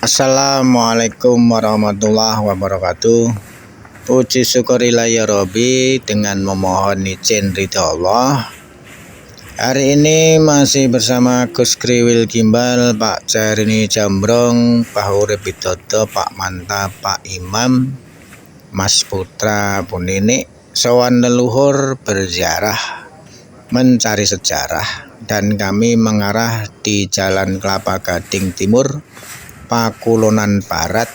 Assalamualaikum warahmatullahi wabarakatuh. Puji syukurillah ya Rabbi, dengan memohon izin ridha Allah. Hari ini masih bersama Gus Kriwil Gimbal, Pak Jarini Jambrong, Pak Urip Widodo, Pak Mantap, Pak Imam, Mas Putra, Bu Ninik, sowan leluhur berziarah mencari sejarah, dan kami mengarah di Jalan Kelapa Gading Timur, Pakulonan Barat,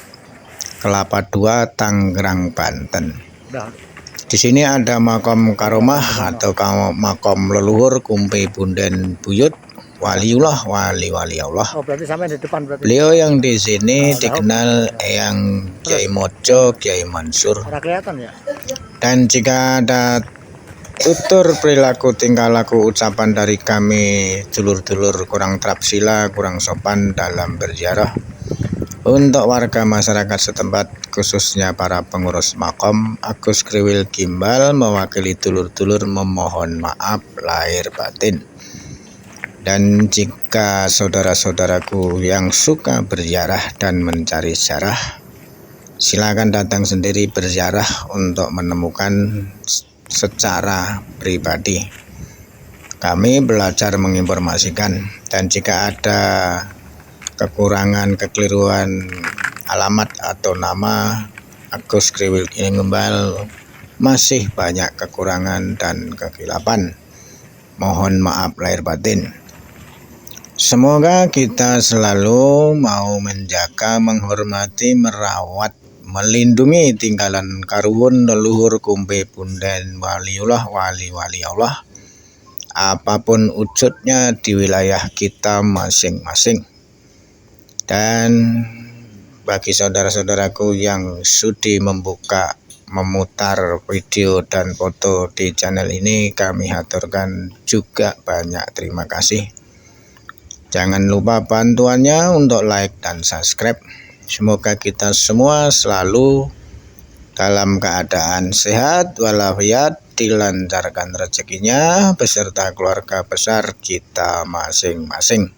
Kelapa II, Tangerang, Banten. Di sini ada makam karomah atau makam leluhur Kumpe Bunden Buyut, waliullah, wali Allah. Oh, berarti sampai di depan berarti. Beliau yang di sini dikenal Eyang Kiai Mojo, Kiai Mansur. Kelihatan ya. Dan jika ada tutur perilaku, tingkah laku, ucapan dari kami dulur-dulur kurang trapsila, kurang sopan dalam berziarah, untuk warga masyarakat setempat, khususnya para pengurus makom, Agus Kriwil Gimbal mewakili dulur-dulur memohon maaf lahir batin. Dan jika saudara-saudaraku yang suka berziarah dan mencari sejarah, silakan datang sendiri berziarah untuk menemukan secara pribadi. Kami belajar menginformasikan, dan jika ada kekurangan, kekeliruan alamat atau nama, Agus Kriwil Gimbal masih banyak kekurangan dan kekilapan. Mohon maaf lahir batin. Semoga kita selalu mau menjaga, menghormati, merawat, melindungi tinggalan karuhun leluhur Kumpe Bunden waliullah, wali Allah, apapun wujudnya di wilayah kita masing-masing. Dan bagi saudara-saudaraku yang sudi memutar video dan foto di channel ini, kami haturkan juga banyak terima kasih. Jangan lupa bantuannya untuk like dan subscribe. Semoga kita semua selalu dalam keadaan sehat walafiat, dilancarkan rezekinya beserta keluarga besar kita masing-masing.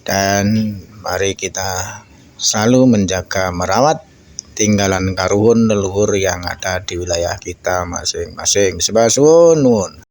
Dan mari kita selalu menjaga, merawat tinggalan karuhun leluhur yang ada di wilayah kita masing-masing. Sebab suwun.